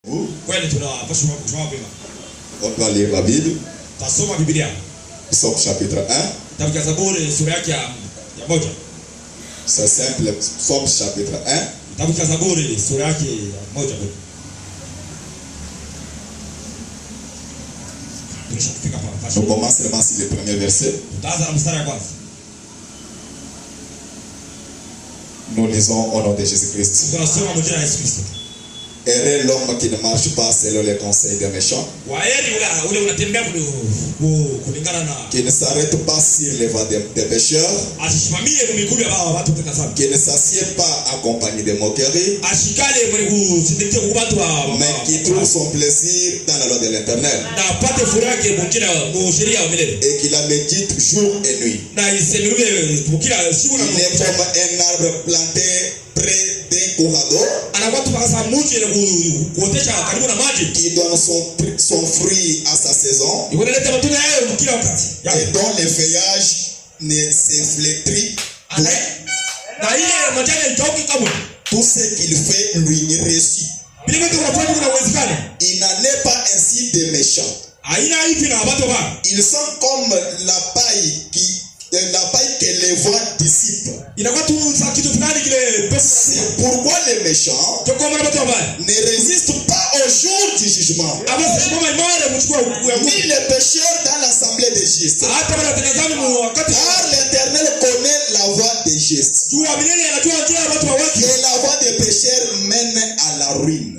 On va lire la Bible. Psaume chapitre 1. C'est simple. Psaume chapitre 1. Nous commençons sur le premier verset. Nous lisons au nom de Jésus-Christ. Heureux l'homme qui ne marche pas selon les conseils des méchants, qui ne s'arrête pas sur les voies des pécheurs, qui ne s'assied pas accompagné de moqueries, mais qui trouve son plaisir dans la loi de l'Éternel, et qui la médite jour et nuit. Il est comme un arbre planté près d'un cours d'eau, qui donne son fruit à sa saison, et dont les feuillages ne s'efflétrient point. Tout ce qu'il fait lui réussit. Il n'en est pas ainsi des méchants. Ils sont comme la paille que les voix dissipent. C'est pourquoi les méchants ne résistent pas au jour du jugement, ni les pécheurs dans l'assemblée des justes. Car l'Éternel connaît la voie des justes, et la voie des pécheurs mène à la ruine.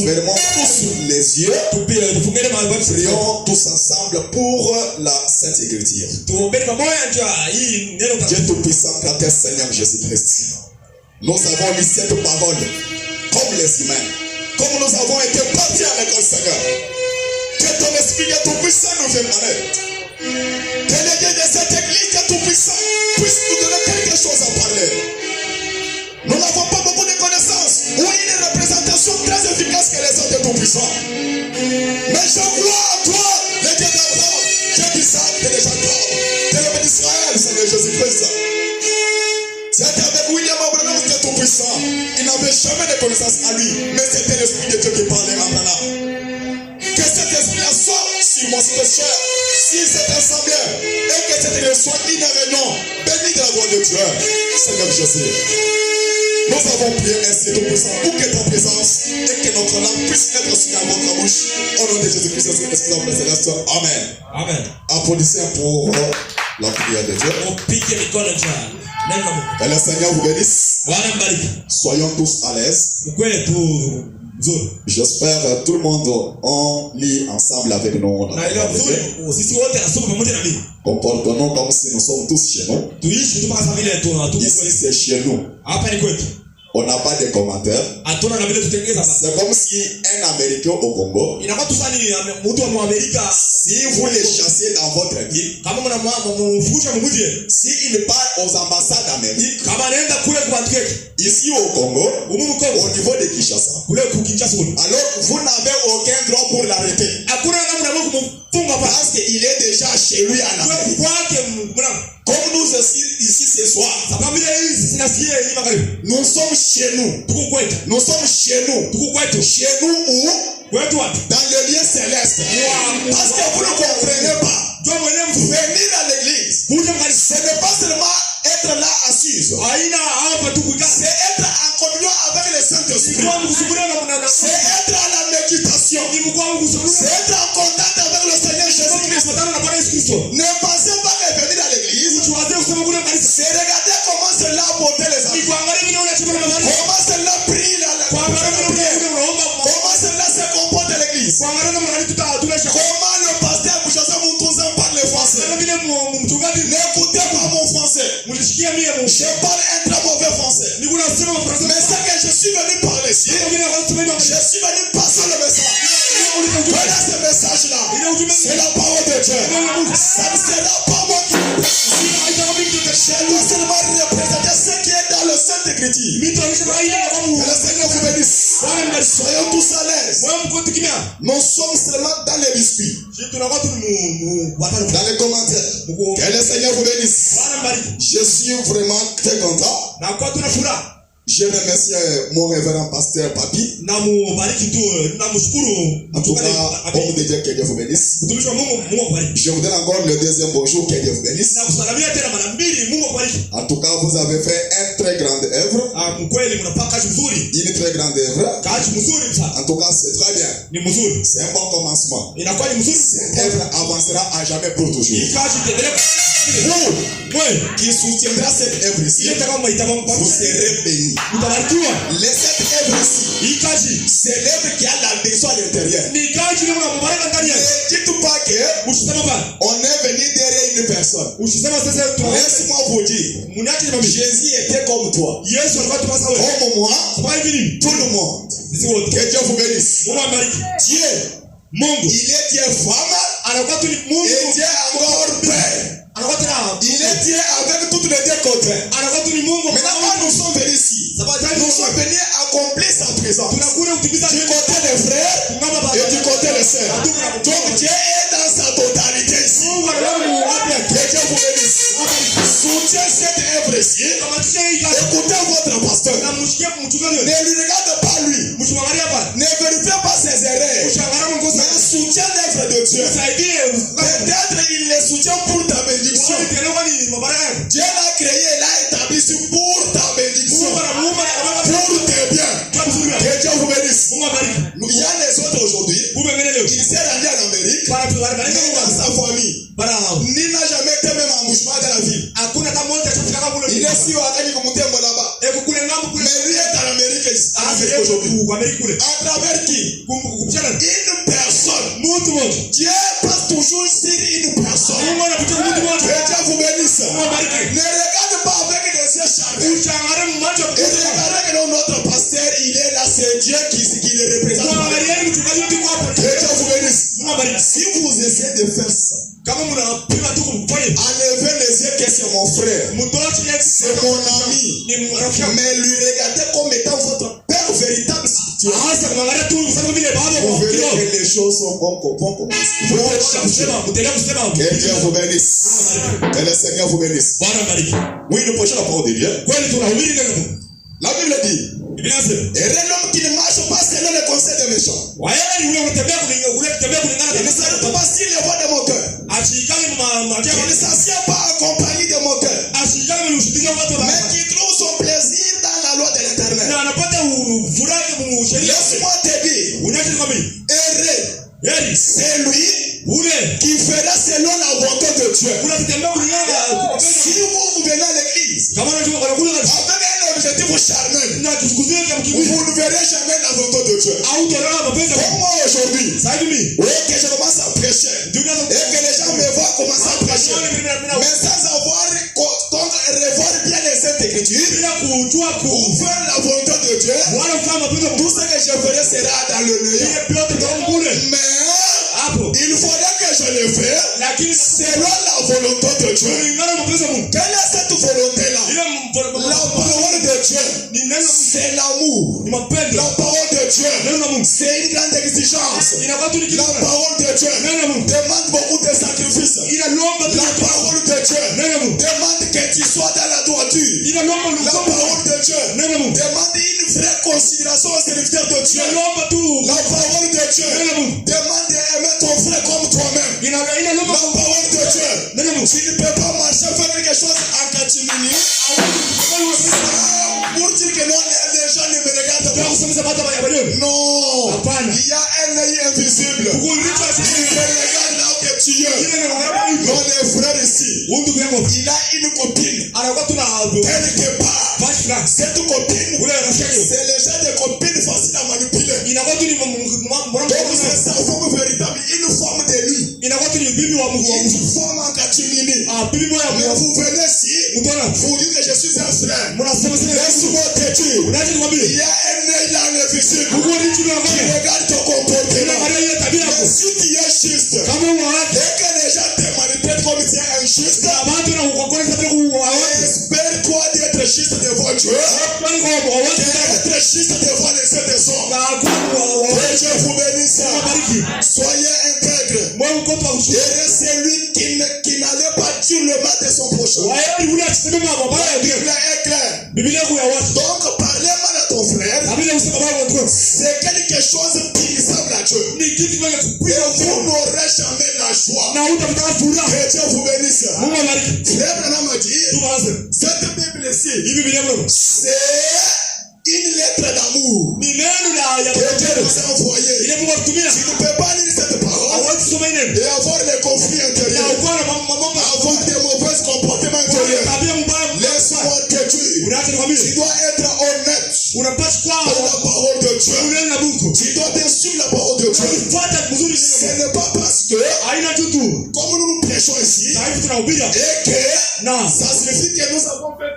Fermons tous les yeux, prions tous ensemble pour la Sainte Écriture. Dieu Tout-Puissant, Père Seigneur Jésus-Christ, nous avons lu cette parole comme les humains, comme nous avons été partis à l'école, Seigneur. Que ton esprit Dieu Tout-Puissant nous vienne en aide. Que le Dieu de cette église Dieu Tout-Puissant puisse nous donner quelque chose à parler. Nous n'avons pas beaucoup de connaissances ou une représentation très efficace que les autres Tout-Puissants. Mais je crois à toi, le Dieu d'Abraham, Dieu d'Isaac, Dieu de Jacob, Dieu d'Israël, Seigneur Jésus-Christ. C'était avec William Abraham, Dieu Tout-Puissant. Il n'avait jamais de connaissance à lui, mais c'était l'Esprit de Dieu qui parlait en Abraham. Que cet esprit soit sur mon pécheur, sur cette assemblée, et que cette église soit une réunion bénie de la gloire de Dieu, Seigneur Jésus. Nous avons prié ainsi Tout-Puissant pour que ta présence et que notre langue puisse être sur votre bouche. Au nom de Jésus-Christ, Esprit de Céleste. Amen. Amen. Applaudissez pour la prière de Dieu. Que le Seigneur vous bénisse. Soyons tous à l'aise. J'espère que tout le monde on lit ensemble avec nous. Comportons-nous comme si nous sommes tous chez nous. Ici c'est chez nous. On n'a pas de commentaires. C'est comme si un Américain au Congo, si vous les chassez dans votre ville, s'il part aux ambassades d'Amérique, ici au Congo, au niveau de Kinshasa, alors vous n'avez aucun droit pour l'arrêter. Parce qu'il est déjà chez lui en Amérique. Comme nous ici ce soir, nous sommes chez nous. Nous sommes chez nous. Chez nous où? Dans le lieu céleste. Parce que vous ne comprenez pas. Venir à l'église, ce n'est pas seulement être là assise. C'est être en communion avec le Saint-Esprit. C'est être à la méditation. C'est être en contact avec le Seigneur Jésus-Christ. Ne pensez pas que venir à l'église, c'est regarder comment cela porter les amis. Comment cela prie la prière. Comment cela se comporte à l'église. Comment le pasteur Bouchassa Moutouza parle le français. N'écoutez pas mon français. Je parle un très mauvais français. Mais c'est que je suis venu parler ici. Je suis venu passer le message. Voilà ce message-là. C'est la parole de Dieu. Ça ne sera pas moi qui je dois seulement représenter ce qui est dans le Saint Écriture. Que le Seigneur vous bénisse. Soyons tous à l'aise. Nous sommes seulement dans les biscuits. Dans les commentaires. Que le Seigneur vous bénisse. Je suis vraiment très content Je remercie mon révérend pasteur Papi. En tout cas, homme de Dieu, que Dieu vous bénisse. Je vous donne encore le deuxième bonjour, que Dieu vous bénisse. En tout cas, vous avez fait une très grande œuvre. Une très grande œuvre. En tout cas, c'est très bien. C'est un bon commencement. Cette œuvre avancera à jamais pour toujours. Vous qui soutiendra cette œuvre ici, vous serez bénis. Cette œuvre ici, c'est l'œuvre qui a la bénédiction à l'intérieur. Ne dites pas que on est venu derrière une personne. Laisse-moi vous dire, Jésus était comme toi, comme moi, tout le monde. Que Dieu vous bénisse. Dieu, il est Dieu femme et Dieu encore père. Il est Dieu avec toutes les deux côtés. Maintenant, quand nous sommes venus ici, nous sommes venus accomplir sa présence. Du côté des frères et du côté des sœurs. Donc Dieu est dans sa totalité ici. Que Dieu vous bénisse. Soutiens cette œuvre ici. Écoutez votre pasteur. Ne lui regarde pas lui. Ne vérifiez pas ses erreurs. Mais soutiens l'œuvre de Dieu. Peut-être il les soutient pour ta bénédiction. Dieu l'a créé et l'a établi pour ta bénédiction. Pour tes biens. Que Dieu vous bénisse. Il y a les autres aujourd'hui. Il s'est rendu en Amérique. Ni dans sa famille. Ni n'a jamais été même en mouchement dans la ville. Il est si haut à là-bas. Mais lui est en Amérique aujourd'hui. À travers qui? Une personne. Dieu passe toujours sur une personne. Que Dieu vous bénisse. Ne regarde pas avec des yeux charmés. Et regardez que notre pasteur, il est là, c'est Dieu qui le représente. Que Dieu vous bénisse. Si vous essayez de faire ça, enlevez les yeux que c'est mon frère, c'est mon ami, mais lui regardez comme étant votre père véritable. Vous verrez que les choses vont commencer. Que Dieu vous bénisse. Que le Seigneur vous bénisse. Oui, nous prêchons la parole de Dieu. La Bible dit, et l'homme qui ne marche pas selon le conseil des méchants. Il ne s'arrête pas sur les voies de mon cœur. Il ne s'assied pas accompagné de mon cœur. Mais qui trouve son plaisir dans la loi de l'Éternel. Laisse-moi te dire, heureux, c'est lui qui fera selon la volonté de Dieu. Si vous venez à l'église avec un objectif charnel, vous ne verrez jamais la volonté de Dieu. Comme moi aujourd'hui, que je commence à prêcher et que les gens me voient commencer à prêcher, mais sans avoir revoir bien les Saintes Écritures pour faire la volonté de Dieu, tout ce que je ferai sera dans le néant. Mais il faudrait que je le fasse selon la volonté de Dieu. Quelle est cette volonté-là? La parole de Dieu, c'est l'amour. La parole de Dieu, c'est une grande exigence. La parole de Dieu demande beaucoup de sacrifices. La parole de Dieu demande que tu sois dans la droiture. La parole de Dieu demande une vraie considération au serviteur de Dieu. La parole de Dieu demande d'aimer ton frère comme toi-même. La parole de Dieu, tu ne peux pas marcher faire quelque chose en catimini pour dire que non, les gens ne me regardent pas. Non, il y a un œil invisible. Il me regarde là que tu es. Non, les frères ici, il a une copine quelque part. Cette copine, c'est le genre de copine facile à manipuler. Donc c'est sa forme véritable, une forme de lui. Une forme en catimini. Mais vous venez ici, vous dites que je suis un frère. Laisse-moi te dire, il y a un œil là invisible qui regarde ton comportement. Mais si tu es juste, dès que les gens te manipulent comme tu es injuste, espère-toi d'être juste devant Dieu, d'être juste devant les êtres des hommes. Que Dieu vous bénisse. Soyez intègres. Et celui qui n'allait pas dire le mal de son prochain. La Bible est claire. Donc par choses périssables à Dieu. Ni kitu kile kupita Vous n'aurez jamais la joie. na utapata furaha. Que Dieu vous bénisse. Mungu abariki. Frère Branham a dit, cette Bible-ci, c'est une lettre d'amour Ni neno la que Dieu nous a envoyé. ile Mungu atumia. Tu ne peux pas lire cette parole Hawezi kusoma neno. et avoir les conflits Na intérieurs, uko na mambo avoir des mauvais comportements intérieurs. tabia mbaya. Laisse-moi te dire, Unaacha nikwambie. tu dois être honnête Unapaswa dans la parole de Dieu. unene na Mungu. Tu dois bien suivre la parole de Dieu. Fuata mzuri Ce neno. n'est pas parce que, Haina tu tu. comme nous nous prêchons ici, Na hivi tunahubiri. et que Na ça signifie que nous avons fait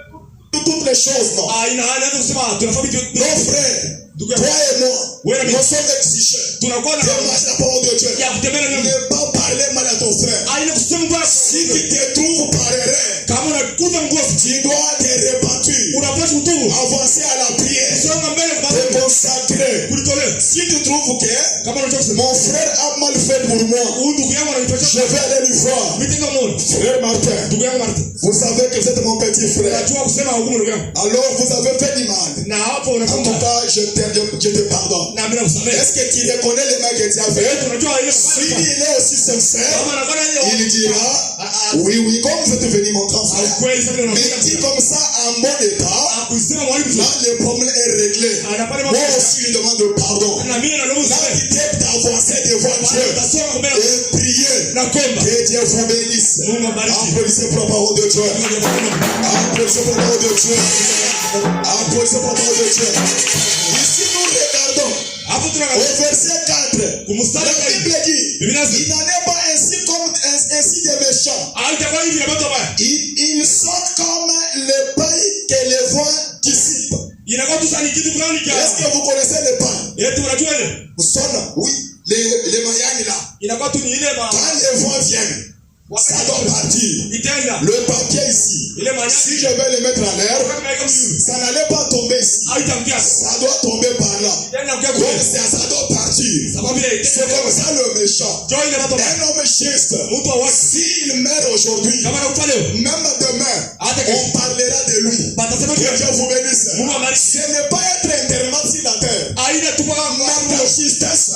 toutes les choses, non. haina kusema tunafanya kitu. Nos frères, toi et moi, nous sommes exigeants Tunakuwa de na marcher la parole de Dieu. ya kutembea na neno. Ne pas parler mal à ton frère. Haina kusema mbaya. Si tu te trouves par erreur, Kama unakuta ngozi, tu dois te rebattre, unapaswa kutubu. avancer à la prière, Songa mbele kwa te consacrer. kulitolea. Si tu trouves que Kama unataka kusema mon frère a mal fait pour moi, huyu ndugu yangu je ananitosha. vais aller lui voir. Mitendo mmoja. Frère Martin, Ndugu yangu Martin. vous savez que vous êtes mon petit frère. Unajua kusema hukumu ndugu yangu. Alors vous avez fait du mal. Na hapo En unakuta tout cas, je te pardonne. na mimi nakusamehe. Est-ce que tu reconnais le mal que tu as fait? Unajua ile S'il est aussi sincère, kama anakuwa ile il dira, oui, oui, comme vous êtes venu mon grand frère. kweli sasa Mais unakuta dit comme ça, en bon état, kusema mwalimu là, le problème est réglé. anapata Moi mambo. aussi, je demande pardon. Na mimi na Là, tu t'es avancé devant Dieu Tasoma mbele et prier. na komba. Que Dieu vous bénisse. Mungu abariki. Applaudissez pour la parole de Dieu. Applaudissez pour la parole de Dieu. Applaudissez pour la parole de Dieu. Ici, nous regardons Hapo au tunaangalia verset 4. kumstari La Bible dit, Biblia inasema il n'en est pas ainsi des méchants. alitakuwa hivi na watu wabaya. Ils sont comme les pailles que les vents dissipent. Inakuwa tu sani kitu fulani kia. Est-ce que vous connaissez les pailles? Eti unajua ile? Sonne, oui. Les mayani là. Inakuwa tu ni ile ma Quand les vents viennent, ça doit partir. itenda. Le papier ici, Ile manyasi si je vais le mettre en l'air, kama kama hivi. ça n'allait pas tomber ici. Haitamkia. Ça doit tomber par là. Tena kwa Donc kweli. ça doit partir. Sababu ile C'est comme ça le méchant. joy ile watu wabaya. Un homme juste, Mtu wa watu s'il meurt aujourd'hui, kama nakufa leo. même demain, Hata on kesho. parlera de lui. Batasema Que kia. Dieu vous bénisse. Mungu abariki. Ce n'est pas être intermat sur la terre. Aina tu kwa Même la justesse,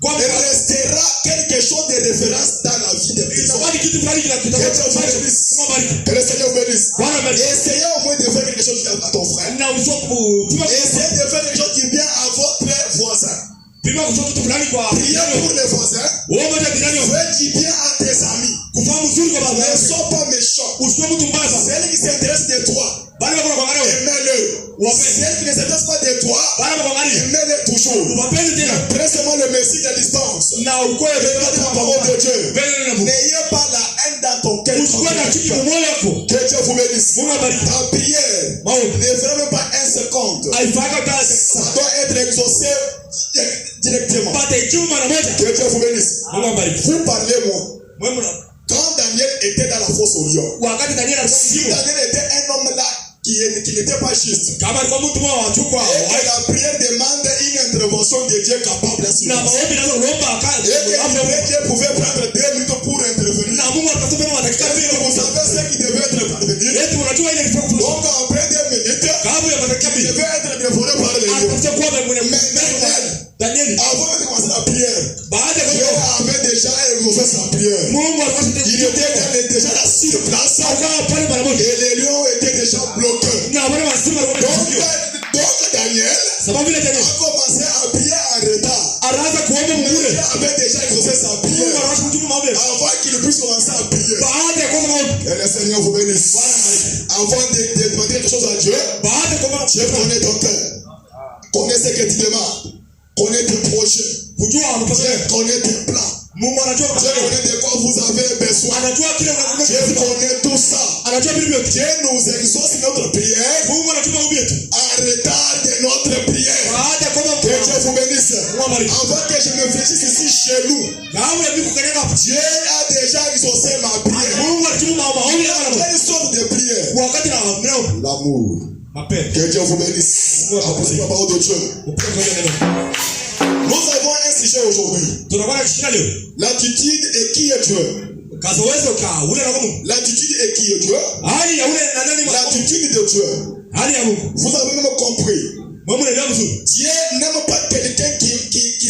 Kwa restera quelque chose de référence dans la vie des personnes. Itakuwa ni kitu fulani kinakutaka kufanya. Mungu abariki. Que le Seigneur vous bénisse. Bwana abariki. Essayez au moins de faire quelque chose à ton frère. Na usoku pima Essayez de faire quelque chose qui vient à votre voisin. pima kusoku kitu fulani kwa Priez pour les voisins. wewe moja jirani wako. Fais du bien à tes amis. Kufahamu uzuri kwa baba Ne yako. sois pas méchant. Usiwe mtu mbaya sana. Celui qui s'intéresse de toi, Bali wako kwa wewe. aimez-le. Celui qui ne s'intéresse pas de toi, Bali wako kwa wewe. aimez-le toujours. Wapenzi tena. Très seulement le message à distance. Na ukoe Regardez la parole de Dieu. Mbele na Mungu. N'ayez pas la haine dans ton cœur. Usiwe na chuki kwa moyo wako. Que Dieu vous bénisse. Mungu abariki. Ta prière Maombi. ne fera même pas un seconde. Haifai kazi. Ça doit être exaucé directement. Pata ikiwa mara moja. Que Dieu vous bénisse. Mungu abariki. Vous parlez moi. Wewe mna. Quand Daniel était dans la fosse au lion, Wakati Daniel alikuwa si mjibu. Daniel était un homme là qui n'était pas juste, Kama alikuwa mtu mmoja wa chukua. et que la prière demande une intervention de Dieu capable à Na maombi nazo kuomba et akazi. que Dieu pouvait prendre 2 minutes pour intervenir. Na Mungu atasema na dakika Est-ce mbili. que vous savez ce qui devait être parvenu? Eti unajua ile kitu kufanya. Donc après 2 minutes, Kabu ya dakika il mbili. devait être dévoré par les lions. Atakuwa kwa mwenye Daniel. Avant de commencer la prière, Baada ya Dieu avait déjà exaucé sa prière. Mungu alikuwa Il était déjà là sur place akawa pale mara moja. et les lions étaient déjà bloqués. Na wale wasima walikuwa Donc Daniel sababu ile Daniel a commencé à prier en retard. araanza kuomba Dieu Mungu. avait déjà exaucé sa Mungu prière anaanza kutubu maombi. avant qu'il puisse commencer à prier. Baada ya kuomba maombi. Que le Seigneur vous bénisse. Avant de demander quelque chose à Dieu, Baada ya kuomba Dieu connaît ton cœur. Connaît ce que tu demandes. Connaît tes projets. kujua Dieu connaît tes plans. Mungu anajua Dieu connaît de quoi vous avez besoin. anajua kile Dieu unataka. connaît tout ça. Anajua vile vyote. Dieu nous exauce notre prière Mungu anajua maombi yetu. en retard de notre prière. Baada ya kuomba Que Dieu vous bénisse. Mungu abariki. Avant que je me réfléchisse ici chez nous, Kama ya Mungu kanyaga hapo. Dieu a déjà exaucé ma prière. Mungu anajibu maombi ya mwana. Quelle sorte de prière? Wakati na mnao L'amour. mapenzi. Que Dieu vous bénisse. Apportez la parole de Dieu. Nous avons un sujet aujourd'hui. Tunakuwa na kishina leo. L'attitude et qui est Dieu? Kazowezo ka ule na Mungu. L'attitude et qui est Dieu? Hali ya ule na nani Mungu. L'attitude de Dieu. Hali ya Mungu. Vous avez même compris. Mungu ndio mzuri. Dieu n'aime pas quelqu'un qui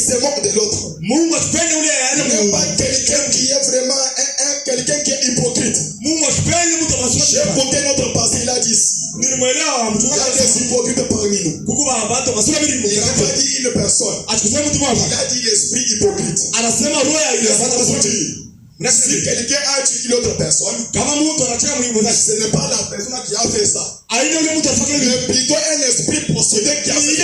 personne. Achukue mtu mmoja. Il a dit l'esprit hypocrite. Anasema roho ya hypocrite. Si quelqu'un a tué une autre personne, kama mtu anataka mwingine, ce n'est pas la personne qui a fait ça. Aina yule mtu afanye mais plutôt un esprit possédé qui a fait ça.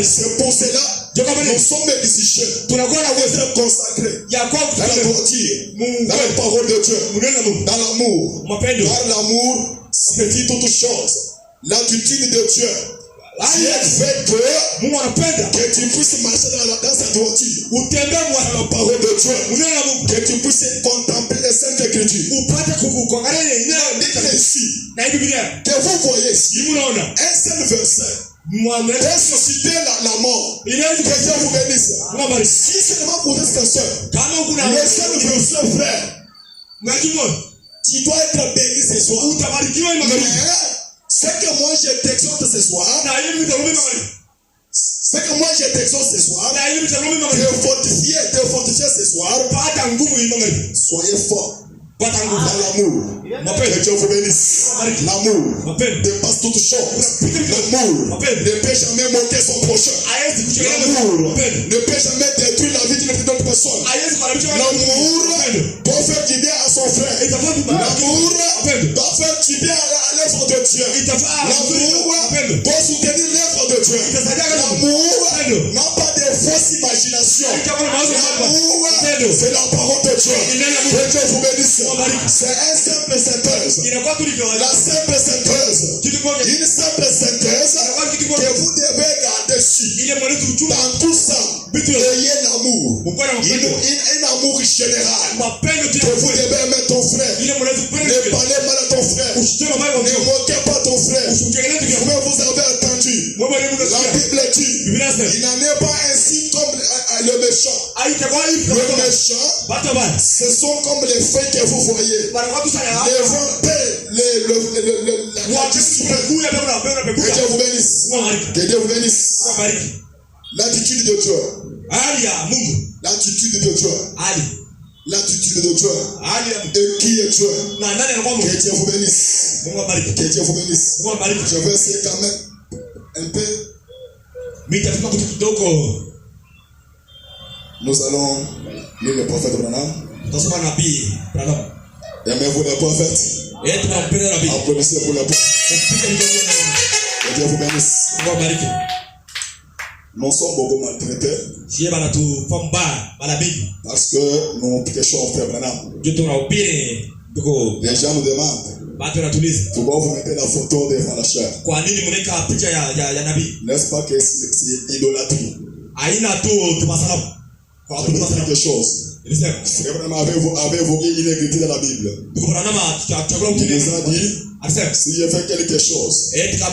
C'est pour cela nous sommes musiciens. Être consacrés à la droiture, dans la parole de Dieu, dans l'amour. Par l'amour, c'est toute chose. L'attitude de Dieu. Qui est fait que tu puisses marcher dans sa droiture, dans la parole de Dieu, que tu puisses contempler les saintes écritures. Dites ici, que vous voyez ici, un seul verset peut susciter la mort. Que Dieu vous bénisse. Si seulement pour cette personne, le seul verset, frère, tu dois être béni ce soir. C'est que moi je t'exhorte ce soir. C'est que moi je t'exhorte ce soir. Te fortifier ce soir. Soyez fort. Dans l'amour. Que Dieu vous bénisse. L'amour dépasse toute chose. L'amour ne peut jamais moquer son prochain. L'amour ne peut jamais détruire la vie d'une autre personne. L'amour doit faire du bien à son frère. L'amour doit faire du bien à l'œuvre de Dieu. L'amour doit soutenir l'œuvre de Dieu. L'amour n'a pas de fausses imaginations. L'amour, c'est la parole de Dieu. Que Dieu vous bénisse. C'est un simple synthèse. La simple synthèse. Une simple synthèse que vous devez garder dessus. Dans tout ça, ayez l'amour. Un amour général. Que vous devez aimer ton frère. Ne parlez mal à ton frère. Ne moquez pas ton frère. Mais vous avez entendu. La Bible dit, il n'en est pas ainsi comme le méchant. Le méchant, ce sont comme les feuilles que vous voyez. Les vents, la discipline. Que Dieu vous bénisse. Que Dieu vous bénisse. L'attitude de Dieu. L'attitude de Dieu. L'attitude de Dieu. Et qui est Dieu? Que Dieu vous bénisse. Que Dieu vous bénisse. Je vais essayer quand même un peu. Nous allons lire le prophète Branham. Aimez-vous les prophètes? Applaudissez pour les prophètes. Que Dieu vous bénisse. Nous sommes beaucoup maltraités. Parce que nous prêchons au frère Branham. Les gens nous demandent pourquoi vous mettez la photo devant la chair. N'est-ce pas que c'est idolâtrie? Quelque chose. Frère Branham avait évoqué une écriture dans la Bible. Il nous a dit, si je fais quelque chose, il n'est pas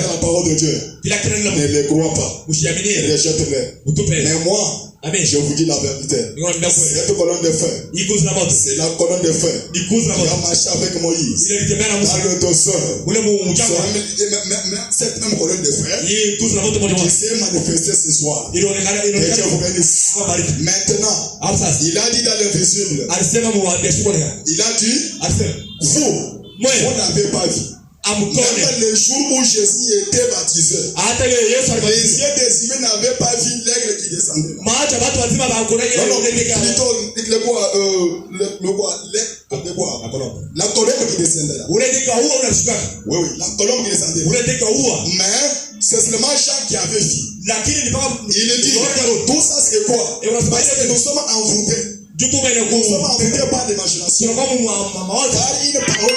dans la parole de Dieu. Ne les crois pas. Rejette-les. Mais moi, je vous dis la vérité. Cette colonne de feu, c'est la colonne de feu qui a marché avec Moïse dans le désert. Cette même colonne de feu qui s'est manifestée ce soir. Que Dieu vous bénisse. Maintenant, il a dit dans l'invisible, il a dit, vous n'avez pas vu. Même le jour où Jésus était baptisé, les yeux des humains n'avaient pas vu l'aigle qui descendait. Non, plutôt la colombe qui descendait là. Oui, la colombe qui descendait. Mais c'est seulement Jean qui avait vu. Il dit, tout ça c'est quoi? Parce que nous sommes envoûtés. Nous sommes envoûtés par l'imagination. Par une parole.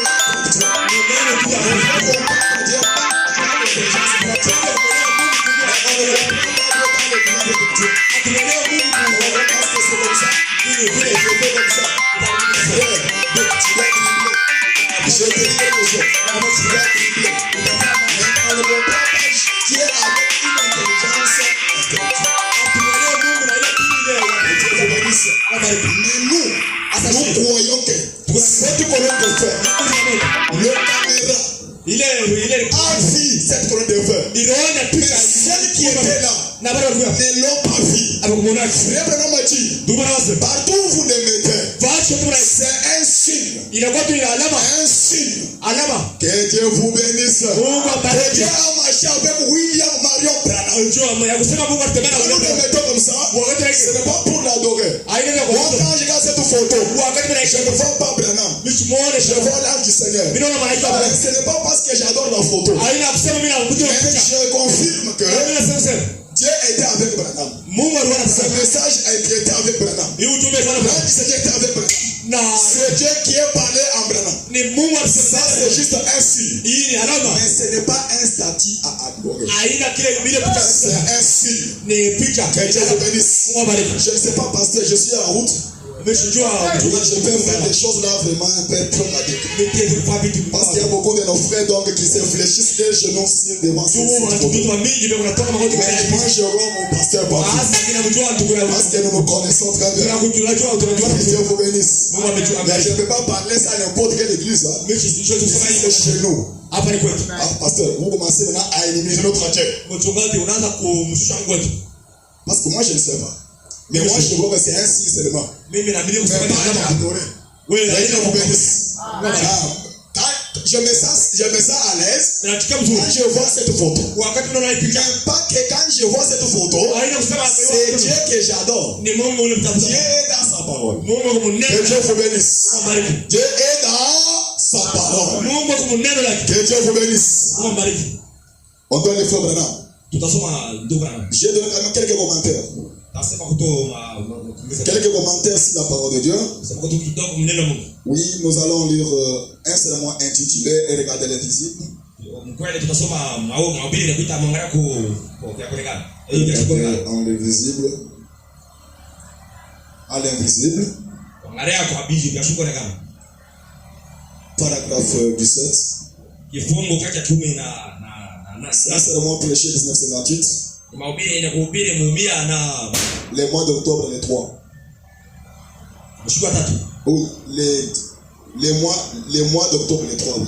Mais nous croyons que cette colonne de feu, le caméra, il a vu cette colonne de feu. Celle qui était là ne l'ont pas vu. Partout où vous les mettez, C'est un signe. Inakuwa tu ina alama. Un signe. Alama. Que Dieu vous bénisse. Mungu abariki. Dieu a marché avec William Marion Branham. Unajua ya kusema Mungu atatembea na Nous wewe. te mettons comme ça. Ce n'est pas pour l'adorer. Haina Moi, kwa quand je regarde cette photo, wakati je ne vois pas Branham. mimi Je vois l'âme du Seigneur. mimi naona malaika wa Ce n'est pas parce que j'adore la photo. haina kusema mimi nakuja Mais picha. je confirme que Mimi nasema Dieu était avec Branham. Mungu alikuwa Ce anasema message a été avec Branham. ni ujumbe kwa L'âme du Seigneur était avec Branham. na C'est Dieu qui est parlé en Branham. ni Mungu Ça, alisema c'est juste un signe. hii ni alama. Mais ce n'est pas un statut à adorer. Haina kile vile picha C'est un signe. ni picha. Que Dieu vous bénisse. Mungu abariki. Je ne sais pas, pasteur, je suis en route. Umeshujua Je peux faire des choses là vraiment un peu traumatiques. Parce qu'il y a beaucoup de nos frères donc qui se fléchissent les genoux devant ce photo. Mais moi je vois mon pasteur partout. Parce que nous nous connaissons très bien. Que Dieu vous bénisse. Mais je ne peux pas parler ça à n'importe quelle église. C'est chez nous. Ah, pasteur, vous commencez maintenant à éliminer notre Dieu. Parce que moi je ne sais pas. Mais moi je vois que c'est un signe seulement. Mais pas à adorer. Que Dieu vous bénisse. Je me sens à l'aise quand je vois cette photo. J'aime pas que quand je vois cette photo, c'est Dieu que j'adore. Dieu est dans sa parole. Que Dieu vous bénisse. Dieu est dans sa parole. Que Dieu vous bénisse. On donne les frères Branham. J'ai donné quand même quelques commentaires. Quelques commentaires sur la parole de Dieu. Oui, nous allons lire un sermon intitulé « Et regarder l'invisible ». En l'invisible. À l'invisible. Paragraphe 17. C'est un sermon prêché 1958. Les mois d'octobre, les 3. Oui, les mois d'octobre, les 3, oui.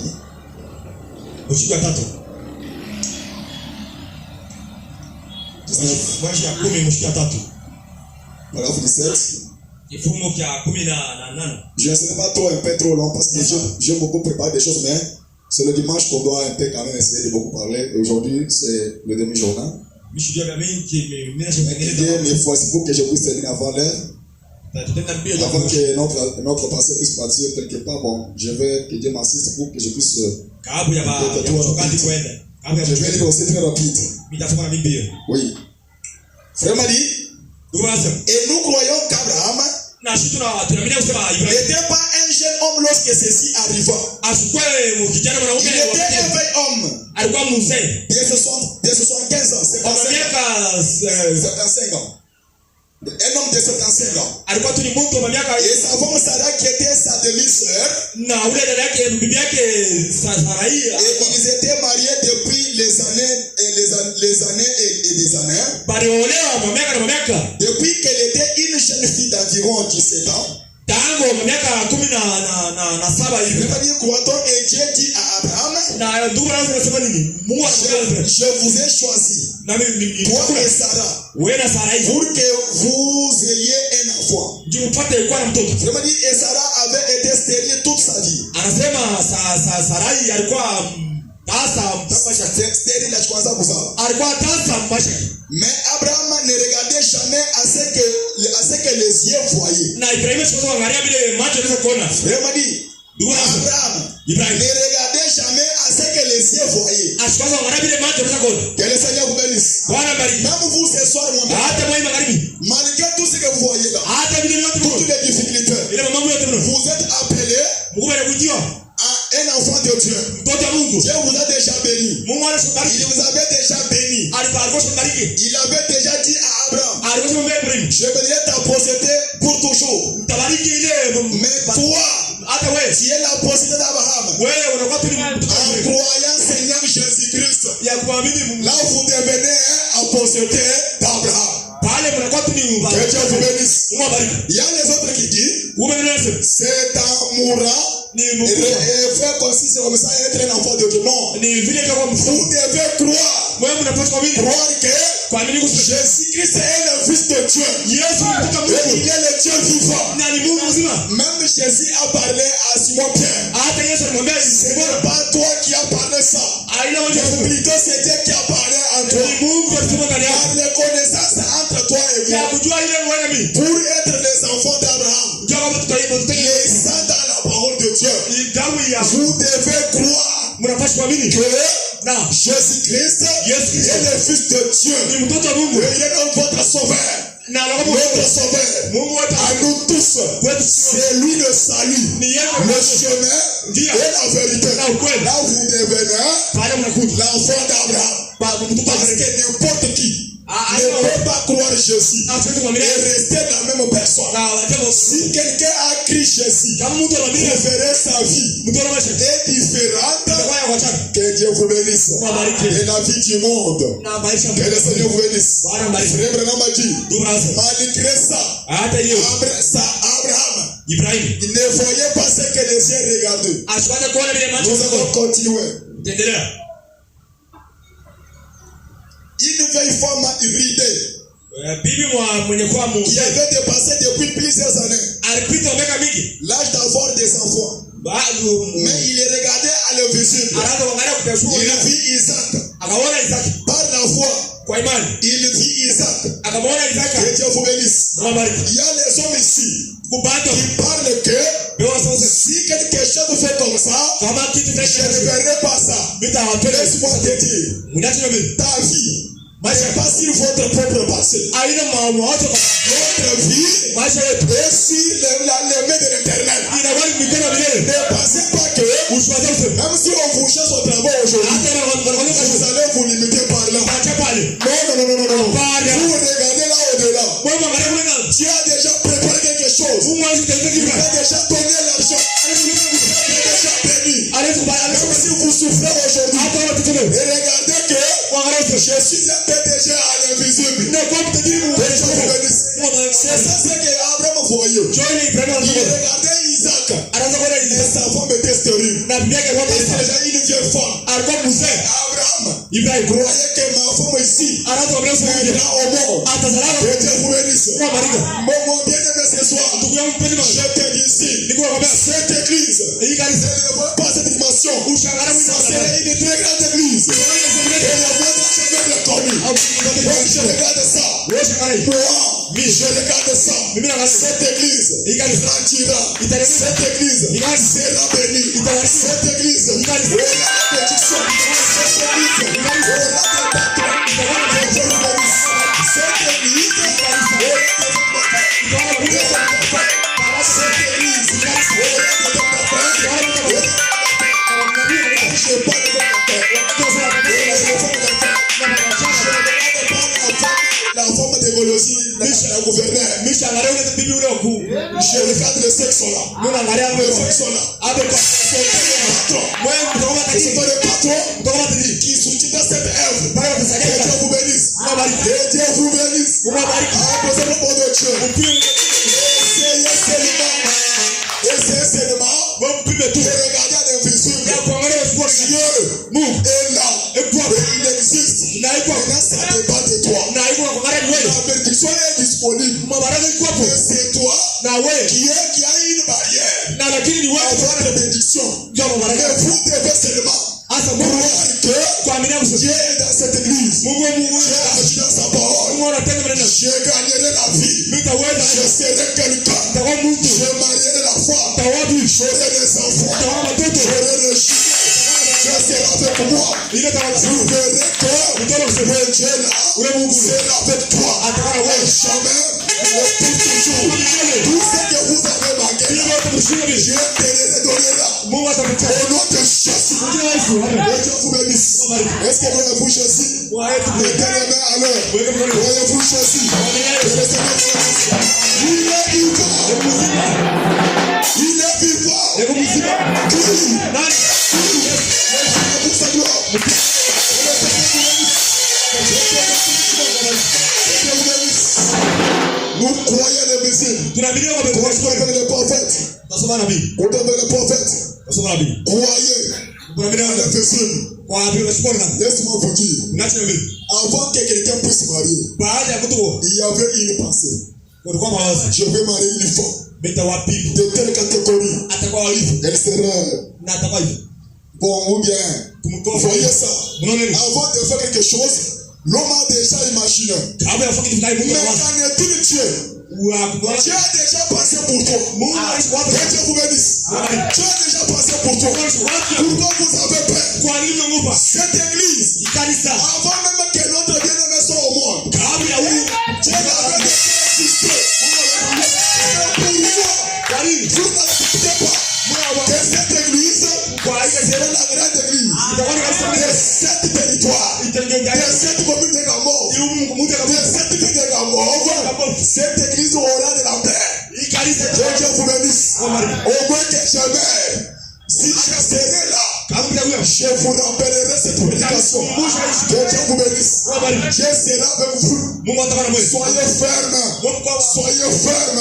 Paragraphe 17. Je ne serai pas trop un peu trop long parce que j'aime beaucoup préparer des choses, mais c'est le dimanche qu'on doit un peu quand même essayer de beaucoup parler. Aujourd'hui, c'est le demi-journal. Mais il faut que je puisse terminer avant l'heure. Avant que notre pasteur puisse partir quelque part, bon, je vais que Dieu m'assiste pour que je puisse. Je vais dire aussi très rapide. Oui. Frère m'a dit, et nous croyons qu'Abraham n'était pas un jeune homme lorsque ceci arriva. Il était un vieil homme de 75 ans, 75 ans. Un homme de 75 ans. Et sa femme Sarah qui était sa demi-sœur. Et ils étaient mariés depuis les années et des années. Depuis qu'elle était une jeune fille d'environ 17 ans. Croit-on et Dieu dit à Abraham, je vous ai choisi, toi et Sarah, pour que vous ayez un enfant. Vraiment dit, et Sarah avait été stérile toute sa vie. Mais Abraham ne regardait jamais à ce que les yeux voyaient. Vraiment dit, Abraham ne regardait jamais à ce que les yeux voyaient. Que le Seigneur vous bénisse. Même vous ce soir, mon Dieu, malgré tout ce que vous voyez là, toutes les difficultés, vous êtes appelés à un enfant de Dieu. Dieu vous a déjà béni. Il vous avait déjà béni. Il avait déjà dit à Abraham, je bénirai ta postérité pour toujours. Mais toi, tu es la postérité d'Abraham. En croyant Seigneur Jésus-Christ, là vous devenez la postérité d'Abraham. Que Dieu vous bénisse. Il y a les autres qui disent, c'est en mourant Et frère consiste comme ça être un enfant de Dieu. Non. Vous devez croire que Jésus-Christ est le Fils de Dieu. Et il est le Dieu vivant. Même Jésus a parlé à Simon Pierre. Ce n'est pas toi qui as parlé ça. Plutôt c'est Dieu qui a parlé en toi. Par les connaissances entre toi et moi. Pour être les enfants d'Abraham. Les saints dans la parole de Dieu. Vous devez croire que Jésus-Christ est le Fils de Dieu. Et il est votre sauveur. Notre sauveur à nous tous, c'est lui le salut, le chemin et la vérité. Là vous devenez l'enfant d'Abraham. Parce que n'importe qui ne peut pas croire Jésus et rester la même personne. Si quelqu'un a crié Jésus, vous verrez sa vie est différente. Que Dieu vous bénisse. Et la vie du monde. Que le Seigneur vous bénisse. Frère Branham a dit, malgré ça, Abraham, il ne voyait pas ce que les yeux regardaient. Nous allons continuer. Une vieille femme irritée qui avait dépassé depuis plusieurs années l'âge d'avoir des enfants. Mais il regardait à l'invisible. Il vit Isaac. Par la foi, il vit Isaac. Que Dieu vous bénisse. Il y a les hommes ici qui parlent que si quelque chose fait comme ça, je ne verrai pas ça. Laisse-moi te dire, ta vie, c'est pas sur votre propre passé. Votre vie est sur les mains de l'Éternel. Ne pensez pas que, même si on vous chasse au travail aujourd'hui, vous allez vous limiter par là. Non. Vous regardez là au-delà. Dieu a déjà préparé quelque chose. Il a déjà donné l'argent. Il a déjà béni. Même si vous souffrez aujourd'hui, et regardez que Jésus était déjà à l'invisible. C'est ça ce qu'Abraham voyait. Il regardait Isaac. Et sa femme était stérile. Il était déjà une vieille femme. Abraham, il croyait que ma femme ici viendra au monde. Que Dieu vous bénisse. Mon bien-aimé ce soir, je te dis ici, cette église, elle ne voit pas cette dimension. Ça serait une très grande église. Et le monde jamais le connu. Donc je regarde ça. Moi, je regarde ça. Cette église grandira. Cette église sera bénie. Cette église aura la bénédiction. Cette église aura des patrons. Cette église aura la forme d'évolution, le gouverneur. Je regarde le sexe là. Le sexe là. C'est pas le patron qui soutient cette œuvre. Que Dieu vous bénisse. Que Dieu vous bénisse. Applaudissez le nom de Dieu. Essayez seulement de regarder à l'invisible. Dieu est là. Et il existe. Maintenant, ça dépend de toi. La bénédiction est disponible. Mais c'est toi qui a une barrière. Avoir la bénédiction. Mais vous devez seulement croire que Dieu est dans cette église. Dieu agit dans sa parole. Je gagnerai la vie. Je serai quelqu'un. Je marierai la femme. J'aurai des enfants. J'aurai le chien. Dieu sera avec moi. Vous verrez que le Dieu là sera avec toi. Et jamais, et pour toujours. Tout ce que vous avez manqué, Dieu te le donnera. Au nom de Jésus. Que Dieu vous bénisse. Est-ce que voyez-vous Jésus? Mettez les mains à l'heure. Voyez-vous Jésus? Il est vivant. Il est vivant. Pour sa gloire. Nous croyons les messieurs. Construisons avec les prophètes. Nasoma nabii. Quand on est le prophète, Nasoma nabii. croyez Kuna bila à l'invisible. kwa hapo unashukuru na. Laisse-moi vous dire, Unacho nabii. avant que quelqu'un puisse marier, Baada ya mtu il y avait une pensée. kulikuwa mawazo. Je vais marier une femme Mtawapipi. de telle catégorie. Atakuwa hivi. Elle sera Na atakuwa hivi. bon ou bien. Kumtoa. Voyez ça. Unaona nini? Avant de faire quelque chose, l'homme a déjà imaginé. Kabla ya kufanya kitu fulani Mais Mungu anawaza. qu'en est-il Dieu? Dieu a déjà passé pour toi. Que Dieu vous bénisse. Dieu a déjà passé pour toi. Pourquoi vous avez peur? Cette église, avant même que notre bien-aimé soit au monde, Dieu avait déjà existé. Et pourquoi vous n'acceptez pas que cette église sera la grande église de cette territoire, de cette commune de Gamov, de cette ville de Gamov? Cette église aura de la paix. Dieu vous bénisse. Au moins que jamais, si je serai là, je vous rappellerai cette prédication. Dieu vous bénisse. Dieu sera avec vous. Soyez ferme. Soyez ferme.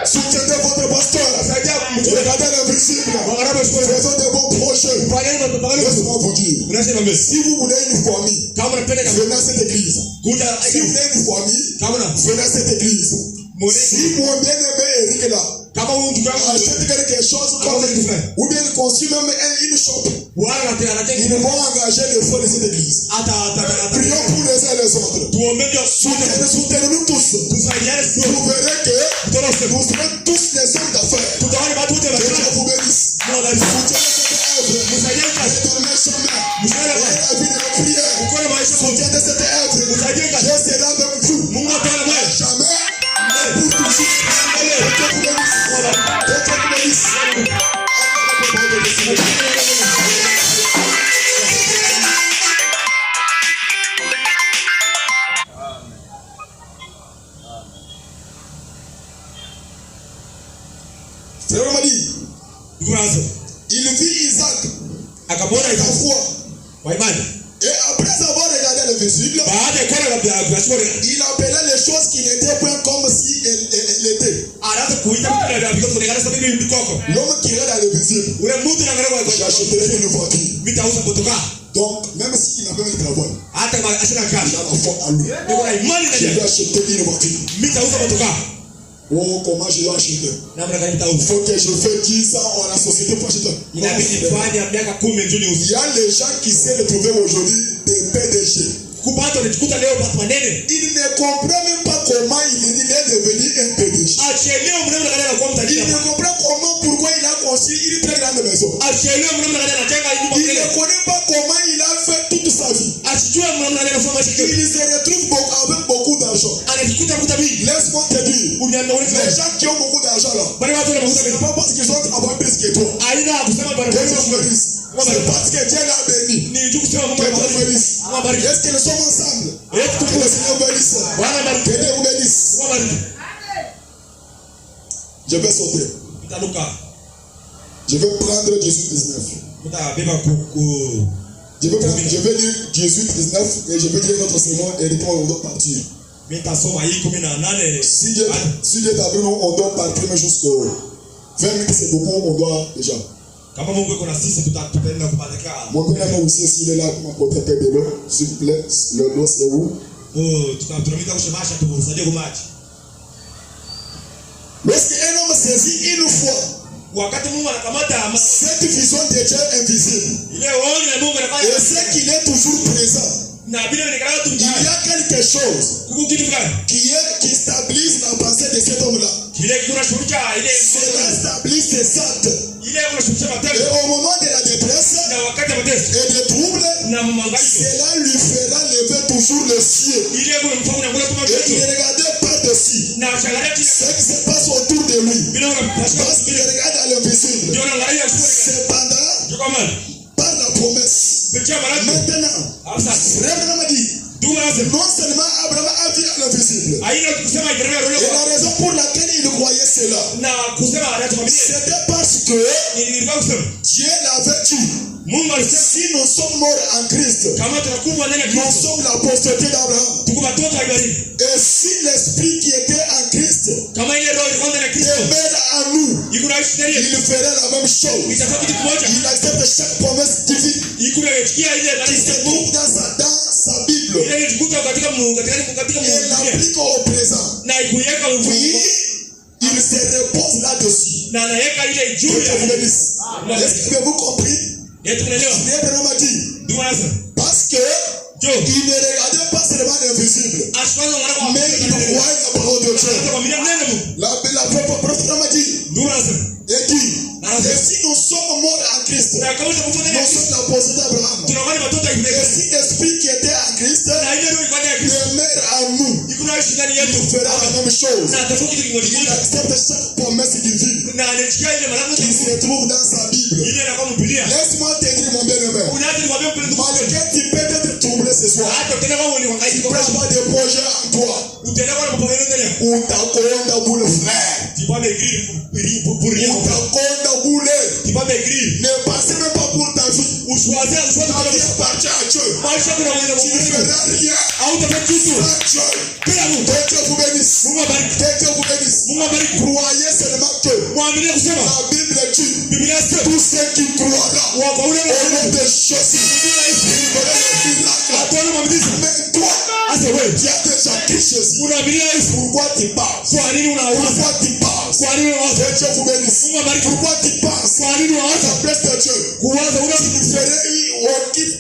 Soutenez votre pasteur. Regardez l'invisible. Faisons de bons projets. Laissez-moi vous dire. Si vous voulez une famille, venez à cette église. Si vous voulez une famille, venez à cette église. Si mon bien-aimé Eric est là, achète quelque chose ou bien il construit même une shop, ils vont engager les frères de cette église. Prions pour les uns et les autres. Soutenez-nous tous. Vous verrez que nous serons tous les hommes d'affaires. Que Dieu vous bénisse. Soutenez cette œuvre. Retournez chemin. Et la vie de la prière. Soutenez cette œuvre. Dieu sera avec vous. Jamais. Pour toujours. Frère m'a dit, il vit Isaac à foi. Et après avoir regardé le visible, il appelait les choses qui n'étaient point comme si elles étaient. L'homme qui est dans le visible, j'achèterai une voiture. Donc, même s'il n'a pas de travail, il a la foi à lui. Je vais acheter une voiture. Oh, comment je dois acheter? Il faut que je fasse 10 ans à la société pour acheter. Il y a les gens qui s'est retrouvé aujourd'hui des PDG. Il ne comprend même pas comment il est devenu un PDG. Il ne comprend comment, pourquoi il a construit une très grande maison. Il ne connaît pas comment il a fait toute sa vie. Il se retrouve avec beaucoup d'argent. Laisse-moi te dire, les gens qui ont beaucoup d'argent là, c'est pas parce qu'ils ont travaillé plus que toi. C'est parce que Dieu l'a béni. Que Dieu bénisse. Est-ce que nous sommes ensemble? Que le Seigneur bénisse. Que Dieu vous bénisse. Je vais sauter. Je vais prendre Jésus 19. Je vais lire Jésus 19 et je vais dire notre sermon et répondre, on doit partir. Si Dieu t'a vu, on doit partir mais jusqu'au 20 minutes, c'est beaucoup, on doit déjà. Mon père aussi, s'il est là, pour m'apporter un peu de l'eau, s'il vous plaît, l'eau c'est où? Lorsqu'un homme saisit une fois cette vision de Dieu invisible, et c'est qu'il est toujours présent, il y a quelque chose qui stabilise la pensée de cet homme-là. Cela stabilise ses actes. Et au moment de la détresse et des troubles, cela lui fera lever toujours le ciel. Et il regardait par-dessus ce qui se passe autour de lui. Parce qu'il regarde à l'invisible. Cependant, par la promesse, maintenant, Abraham a dit, non seulement Abraham a vu à l'invisible, et la raison pour laquelle il croyait cela, c'était parce que Dieu l'avait dit. Si nous sommes morts en Christ, nous sommes la postérité d'Abraham. Et si l'esprit qui était en Christ demeure en nous, il ferait la même chose. Il accepte chaque promesse divine qui se trouve dans sa Bible. Et l'applique au présent. Oui, il se repose là-dessus. Est-ce que vous compris? Parce que il ne regardait pas seulement l'invisible, mais il voyait la parole de Dieu. La prophète m'a dit, et dit, et si nous sommes morts en Christ, nous sommes la possédée d'Abraham. Et si l'esprit qui était en Christ demeure en nous, il fera la même chose. Il accepte chaque promesse divine qui se trouve dans sa Bible. Laisse-moi te dire, mon bien-aimé, malgré tu peux être troublé ce soir, tu peux avoir des projets en toi, ou ta colonne boule frère, tu vas maigrir pour rien. Ta colonne boule, tu vas maigrir. Ne passez même pas pour ta vie. Ou choisir ta vie appartient à Dieu. Tu ne feras rien sans Dieu. Que Dieu vous bénisse. Que Dieu vous bénisse. Croyez seulement que la Bible dit tous ceux qui croiront au nom de Jésus, ils verront le miracle. Mais toi, tu as déjà Christ Jésus. Pourquoi tu parles? Pourquoi tu parles? Que Dieu vous bénisse. Pourquoi tu penses à la place de Dieu? Tu ferais aucune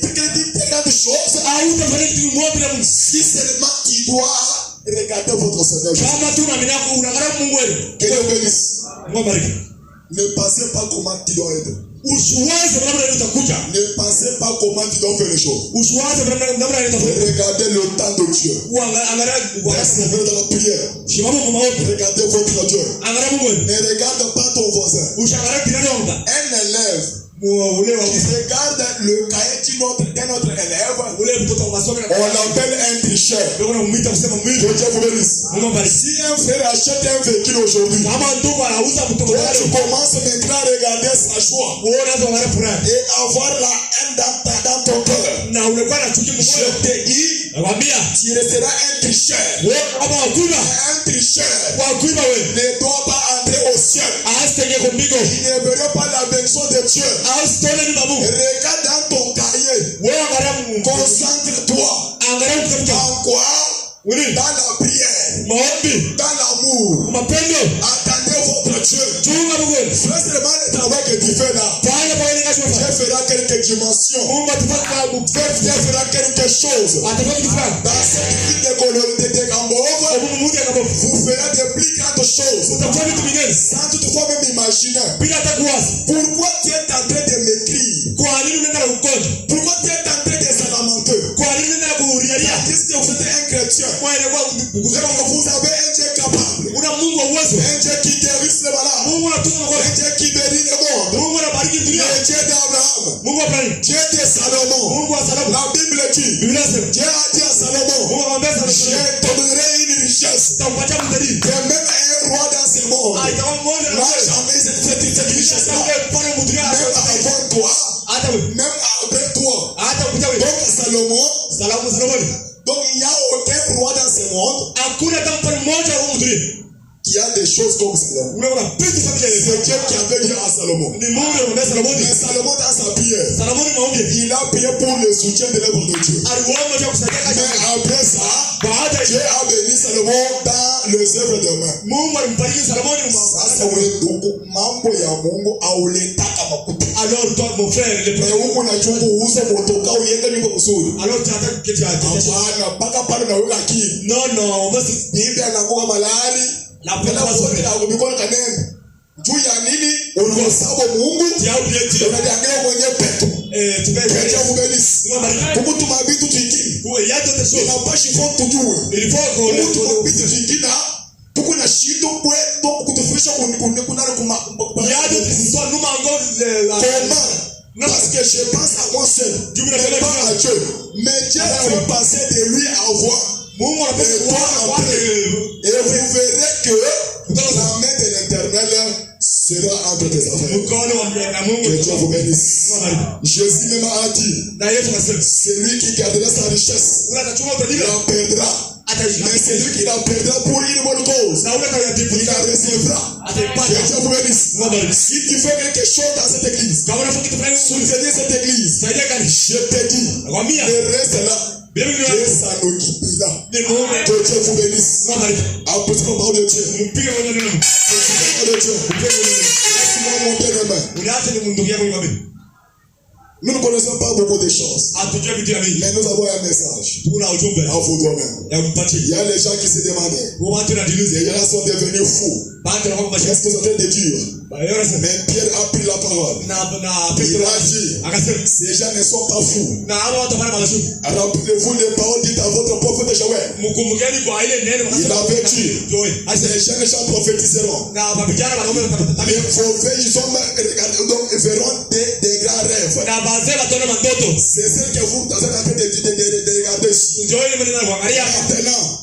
grande chose si seulement tu dois regarder votre Seigneur Jésus. Que Dieu vous bénisse. Ne pensez pas comment tu dois être. Ne pensez pas comment tu dois faire les choses. Regardez le temps de Dieu. Persévérez dans la prière. Regardez votre Dieu. Ne regarde pas ton voisin. Un élève qui regarde le cahier d'un autre élève, on l'appelle un tricheur. Que Dieu vous bénisse. Si un frère achète un véhicule aujourd'hui, toi tu commences maintenant à regarder sa joie et avoir la haine dans ton cœur. Je te dis, tu resteras un tricheur. Un tricheur ne doit pas entrer au ciel. Il ne verra pas la bénédiction de Dieu. Regarde dans ton cahier. Concentre-toi. En quoi? Dans la prière. Dans l'amour. Attendez votre Dieu. Fais seulement le travail que tu fais là. Dieu fera quelques dimensions. Dieu fera quelque chose. Dans cette ville de colonie de Gambov, vous ferez de plus grandes choses. Sans toutefois même imaginer. Pourquoi tu es en train de m'écrire? Pourquoi tu es en train de se lamenter? Est-ce que vous êtes un chrétien? Vous avez un Dieu capable. Un Dieu qui guérit les malades. Un Dieu qui bénit le monde. Un Dieu d'Abraham. Dieu de Salomon. La Bible dit, Dieu a dit à Salomon, je te donnerai une richesse. Que même un roi dans ce monde n'a jamais cette richesse-là. Même avant toi. Même après toi. Donc Salomon. Donc il n'y a aucun roi dans ce monde qui a des choses comme cela. C'est Dieu qui avait dit à Salomon. Mais Salomon dans sa prière, il a prié pour le soutien de l'œuvre de Dieu. Mais après ça, Dieu a béni Salomon dans les œuvres de main. Mambo ya Mungu auletaka makuta. Alors toi mon frère, le premier Mungu anachungu uso motoka uende nyumba kusudi. Alors tu attends que tu as hapana mpaka pale na weka akili. Non, basi bibi anakuwa malali. La pena wote na mikono kanene. Juu ya nini? Unahesabu Mungu, unadiangalia mwenyewe petu. Tumeja kubelisi. Kukutuma vitu vingine. Inapashi kwa tujue. Kukutuma vitu vingine. Kuna shindo kwetu kutufundisha kuna parce que je pense à moi seul, pas à Dieu. Mais Dieu fait passer de lui à voix. Et vous verrez que la main de l'Éternel sera entre tes affaires. Que Dieu vous bénisse. Jésus même a dit, c'est lui qui gardera sa richesse. Il en perdra. Mais c'est lui qui la perdra pour une bonne cause. Il la recevra. Que Dieu vous bénisse. Si tu fais quelque chose dans cette église, soutenir cette église, je te dis, le reste là, Dieu s'en occupera. Que Dieu vous bénisse. Apportez la parole de Dieu. Laisse-moi monter les mains. Nous ne connaissons pas beaucoup de choses. Mais nous avons un message à vous donner. Il y a les gens qui se demandaient. Les gens sont devenus fous. Qu'est-ce que vous êtes de dire? Mais Pierre a pris la parole. Il a dit, ces gens ne sont pas fous. Rappelez-vous les paroles dites à votre prophète Joël. Il avait dit, les jeunes gens prophétiseront. Les prophètes, ils verront des grands rêves. C'est ce que vous êtes en train de regarder ici.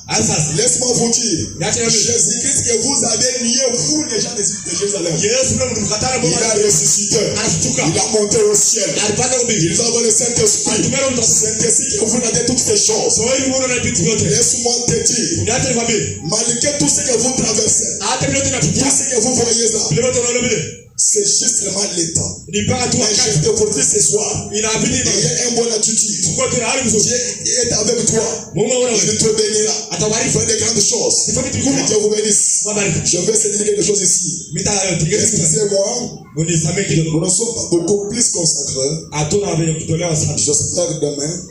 Maintenant, laisse-moi vous dire, Jésus-Christ que vous avez nié, vous les gens de Jérusalem. Il a ressuscité. Il a monté au ciel. Il a envoyé le Saint-Esprit. Saint-Esprit que vous avez toutes ces choses. Laisse-moi te dire, malgré tout ce que vous traversez, tout ce que vous voyez là, c'est juste seulement l'état. Mais je te vous dis ce soir, il y a un bon attitude. Dieu est avec toi. Il te bénira. Il fait de grandes choses. Que Dieu vous bénisse. Je vais se dire quelque chose ici. Excusez-moi. Nous ne sommes pas beaucoup plus consacrés. J'espère que demain,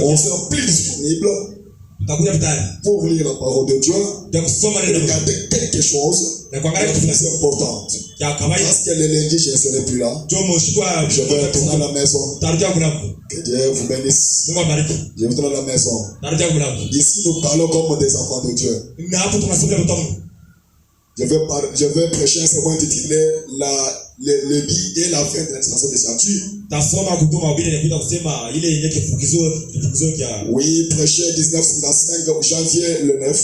on sera plus disponible pour lire la parole de Dieu et regarder quelque chose de plus important. Parce que le lundi, je ne serai plus là. Je vais retourner à la maison. Que Dieu vous bénisse. Je vais retourner à la maison. Ici, nous parlons comme des enfants de Dieu. Je vais prêcher un sermon intitulé le début et la fin de la dispensation des statuts. Oui, prêcher 1955 janvier le 9.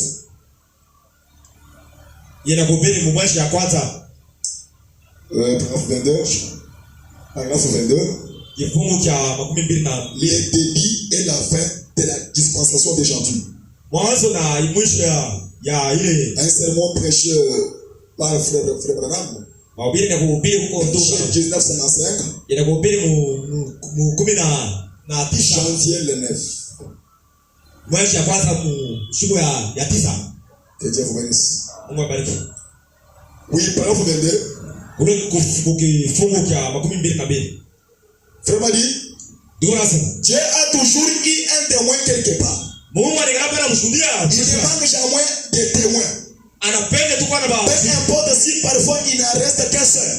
Paragraphe 22. Le début et la fin de la dispensation des statuts. Un sermon prêché par Frère Branham. Janvier 1955. Janvier le 9. Que Dieu vous bénisse. Oui, paragraphe 22. Frère m'a dit, Dieu a toujours eu un témoin quelque part. Il ne manque jamais de témoins. Peu importe si parfois il n'en reste qu'un seul.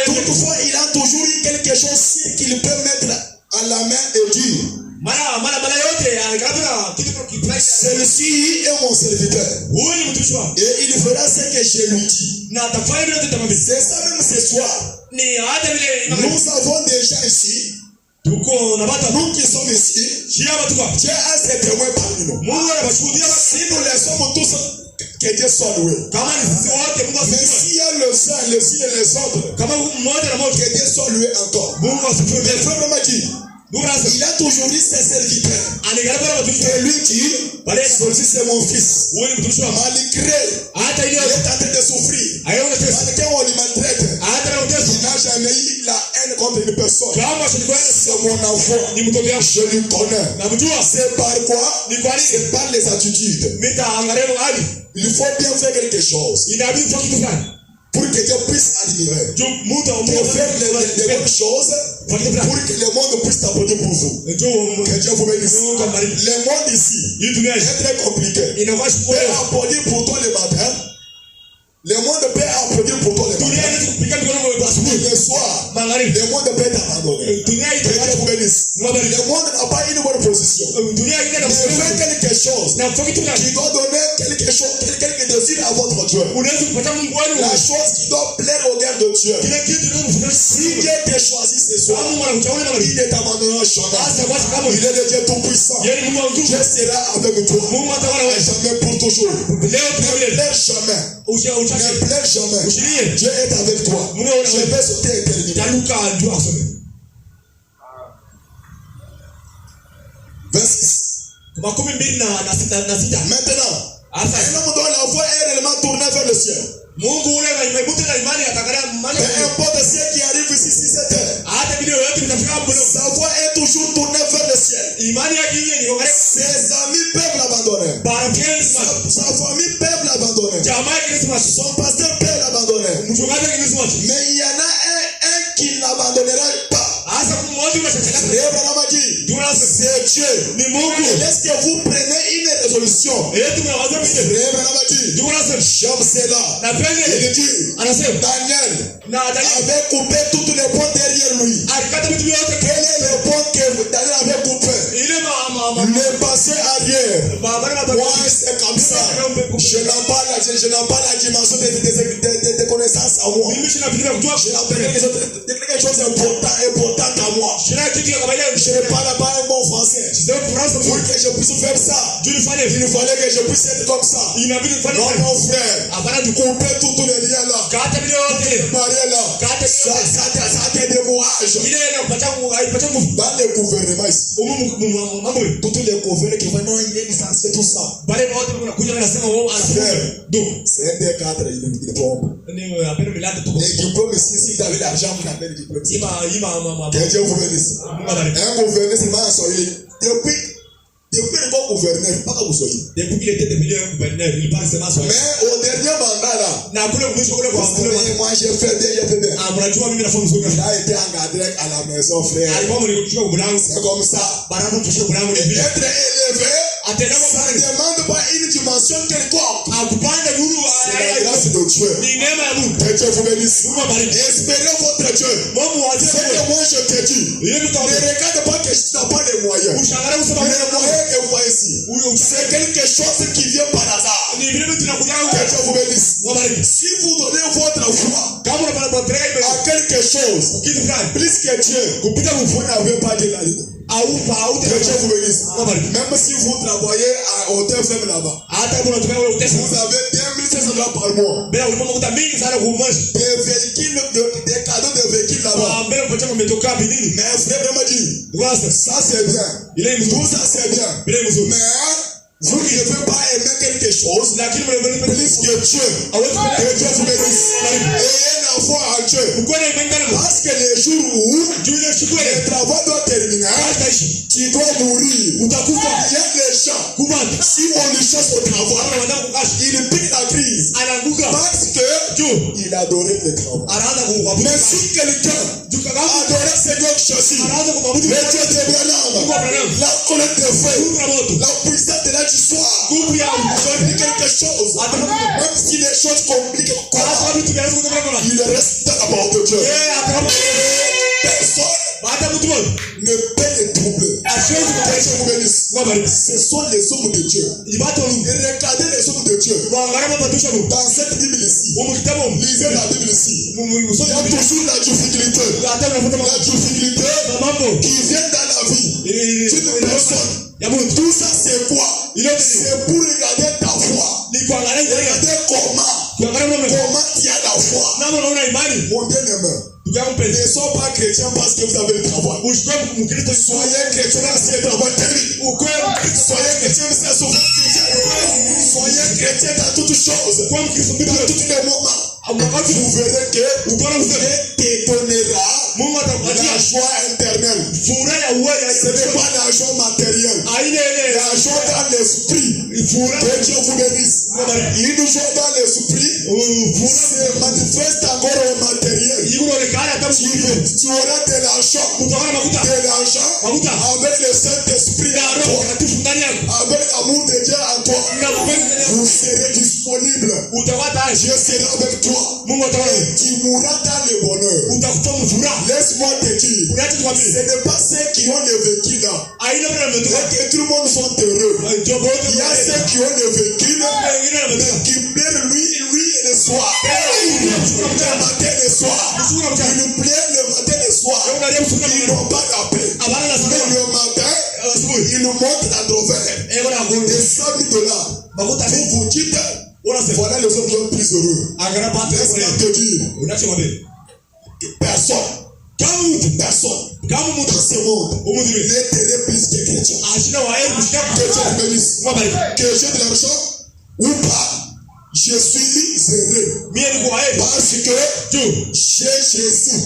Toutefois, il a toujours eu quelque chose qu'il peut mettre à la main et dire, celui-ci est mon serviteur. Et il fera ce que je lui dis. C'est ça même ce soir. Nous avons déjà ici, nous qui sommes ici, Dieu a ses témoins parmi nous. Si nous les sommes tous, que Dieu soit loué. Mais s'il y a le sang, les signes et les autres, que Dieu soit loué encore. Mais le frère m'a dit, il a toujours dit ses serviteurs. Et lui dit, celui c'est mon fils. Malgré, il est en train de souffrir. Malgré on lui maltraite, il n'a jamais eu la haine contre une personne. C'est mon enfant. Je lui connais. C'est par quoi? C'est par les attitudes. Il faut bien faire quelque chose pour que Dieu puisse admirer. Pour faire les bonnes choses, pour que le monde puisse t'apporter pour vous. Que Dieu vous bénisse. Le monde ici est très compliqué. Il peut applaudir pour toi le matin. Le monde peut applaudir pour toi le matin. Le soir, le monde peut t'abandonner. Que Dieu vous bénisse. Le monde n'a pas une bonne position. Mais faites quelque chose qui doit donner quelque chose, quelque désir à votre Dieu. La chose qui doit plaire au cœur de Dieu. Si Dieu t'a choisi ce soir, il ne t'abandonnera jamais. Il est le Dieu tout-puissant. Dieu sera avec toi. Et jamais pour toujours. Ne pleure jamais. Ne pleure jamais. Dieu est avec toi. Je vais sauter et terminer. 26. Maintenant, un homme dont la voix est réellement tournée vers le ciel. Peu importe ce qui arrive ici, si c'est terre, sa voix est toujours tournée vers le ciel. Ses amis peuvent l'abandonner. Sa famille peut l'abandonner. Son pasteur peut l'abandonner. Mais il y en a un qui ne l'abandonnera pas. C'est Dieu. Est-ce que vous prenez une résolution? Job c'est là. Il dit, Daniel avait coupé toutes les ponts derrière lui. Quel est le pont que Daniel avait coupé? Le passé arrière. Moi c'est comme ça. Je n'ai pas la dimension de connaissances à moi. Je n'ai quelque chose d'important à moi. Je ne parle pas un bon français. Pour que je puisse faire ça, il fallait que je puisse être comme ça. Non, mon frère, couper toutes les liens là. Marier là. Ça te décourage. Dans les gouvernements ici, tous les gouverneurs qui vont, non, il est licencié, tout ça. Frère, c'est un des cadres, il est bon. Les diplômes ici, si vous avez l'argent, vous avez les diplômes. Que Dieu vous bénisse. Un gouverneur, c'est mal soyez. Depuis le bon gouverneur, pas que vous soyez. Depuis qu'il était devenu un gouverneur, il parle seulement soyez. Mais au dernier mandat là, moi j'ai fait bien. Il a été engagé à la maison, frère. C'est comme ça. Être élevé, ça ne demande pas une dimension quelconque. C'est la grâce de Dieu. Que Dieu vous bénisse. Espérez votre Dieu. C'est que moi je te dis. Ne regarde pas que tu n'as pas les moyens. Les moyens que vous voyez ici, c'est quelque chose qui vient par hasard. Que Dieu vous bénisse. Si vous donnez votre foi à quelque chose, plus que Dieu, vous n'avez pas de la vie. Que Dieu vous bénisse. Même si vous travaillez au TFM là-bas, vous avez 2500$ par mois. Des véhicules, des cadeaux de véhicules là-bas. Mais frère vraiment dit, ça c'est bien. Tout ça c'est bien. Mais vous ne devez pas aimer quelque chose plus que Dieu. Que Dieu vous bénisse. Ayez la foi en Dieu. Parce que les jours où le travail doit terminer, tu dois mourir. Il y a des gens, si on les chasse au travail, il pique la crise. Parce qu'il adorait le travail. Mais si quelqu'un adorait Seigneur chassis, le Dieu d'Abraham, la colère de feu, la puissance de la du soir, je dis quelque chose. Même si les choses compliquent, il reste dans la parole de Dieu. Personne ne peut les troubler. Ce sont les hommes de Dieu. Regardez les hommes de Dieu. Dans cette Bible ici, lisez la Bible ici. Il y a toujours la difficulté. La difficulté qui vient dans la vie d'une personne. Tout ça c'est quoi? C'est pour regarder ta foi. Regardez comment tu as la foi. Mon bien-aimé, ne soyez pas chrétien parce que vous avez le travail. Soyez chrétien c'est le travail terrible. Soyez chrétien c'est souvent. Soyez chrétien dans toutes choses. Dans tous les moments. Vous verrez que Dieu te donnera la joie interne. Ce n'est pas la joie matérielle. La joie dans l'esprit. Que Dieu vous bénisse. Une joie dans l'esprit se manifeste encore au matériel. Tu auras de l'argent. Avec le Saint-Esprit en toi. Avec l'amour de Dieu en toi. Vous serez disponible. Dieu sera avec toi. Tu mourras dans le bonheur. Laisse-moi te dire, ce n'est pas ceux qui ont le vécu là que tout le monde sont heureux. Il y a ceux qui ont le vécu qui pleurent lui et le soir. Le matin et le soir. Ils pleurent le matin et le soir. Ils n'ont pas la paix. Mais le matin, ils nous montrent la trovère de $100,000. Vous vous dites, voilà les hommes qui sont plus heureux. Laisse-moi te dire, personne Kama mtu dans ce monde umudu ne tenait plus que chrétien. ashina wa yeye kushika Que Dieu vous bénisse. Mwabariki. Que j'ai de l'argent ou pas, je suis heureux. Mimi niko wa yeye Parce que tu j'ai Jésus.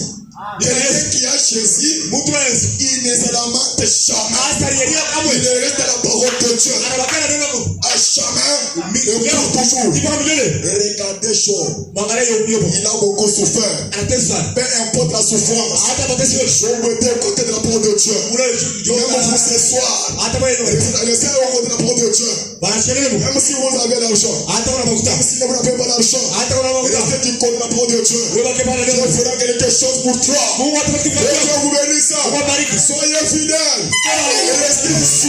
Quelqu'un qui a Jésus, mtu anaweza il ne se lamente jamais. asariyeria kamwe Il reste à la parole de Dieu. anabakana neno ko À jamais, et pour toujours. kipa milele Regardez Job. mwangalia yobo Il a beaucoup souffert. anatesa Peu importe la souffrance, hata batesi yote Job était aux côtés de la parole de Dieu. ule Même vous ce soir, hata bwana restez aux côtés de la parole de Dieu. banashikana Même si vous avez l'argent, hata wana makuta même si vous n'avez pas l'argent, hata wana makuta restez du côté de la parole de Dieu. wewe kibana Dieu neno fera quelque chose pour toi. Mungu atakubariki Et Dieu vous bénisse. Mwabariki. Soyez fidèles. Restez ici.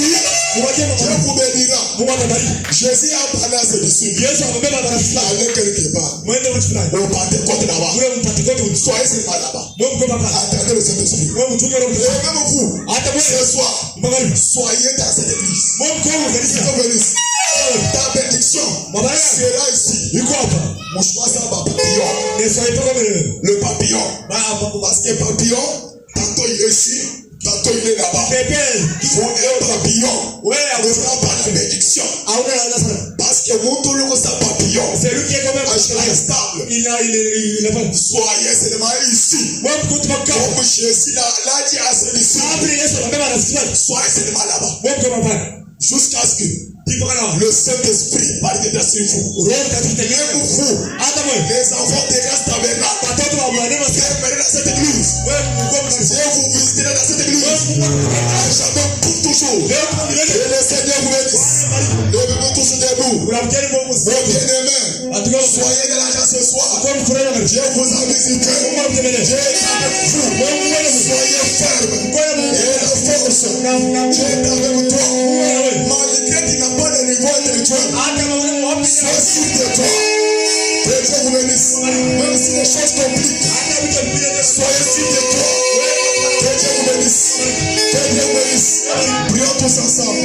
Dieu vous bénira. Mungu atabariki. Jésus a parlé à ses disciples. Yesu akabeba marafiki zake. Allez quelque part. Mwende watu fulani. Au Pentecôte là-bas. Ule mpatikoti Soyez seulement là-bas. Mungu kwa papa. Attendez le Saint-Esprit. Wewe mtume roho. Et même vous, Hata wewe ce soir, mwangalie. soyez dans cette église. Mungu kwa Dieu kanisa. vous bénisse. Ta bénédiction Mabaraka sera ici. iko hapa. Mon choix, c'est un papillon. Ne soyez pas comme Le papillon. Ba Parce que papillon, tantôt il est ici, tantôt il est là-bas. bebe. Faut un papillon. Wewe Ne prends pas la bénédiction. hauna na sana. Parce que mon tour, c'est un papillon. C'est lui qui est comme Un stable. il a pas. Soyez seulement ici. Wewe mkutu maka. Comme Jésus l'a dit à ses disciples. Abri Yesu akabeba marafiki zake. Soyez seulement là-bas. Wewe kwa papa. Jusqu'à ce que Ipokana. le Saint-Esprit parvienne sur vous. Roho katika Même vous, hata wewe. les enfants de grâce tabernacle, Watoto wa Bwana viens venir dans cette église. wewe mko mkarimu. Viens vous visiter dans cette église. À jamais pour toujours. Leo kwa milele. Et le Seigneur vous bénisse. Levez-vous tous debout. Unamjali Mungu Vos sana. bien-aimés, Atuko soyez de l'argent ce soir. kwa mfurana na Dieu vous a visité. Mungu amtembele. Dieu est avec vous. Soyez fermes. Et la force, Dieu est avec toi. Malgré tu n'as pas de niveau intellectuel, Hata kama wapi sois sûr de toi. Que Dieu vous bénisse. Même si les choses compliquent, hata vitu vile soyez sûr de toi. Que Dieu vous bénisse. Que Dieu vous bénisse. Prions tous ensemble.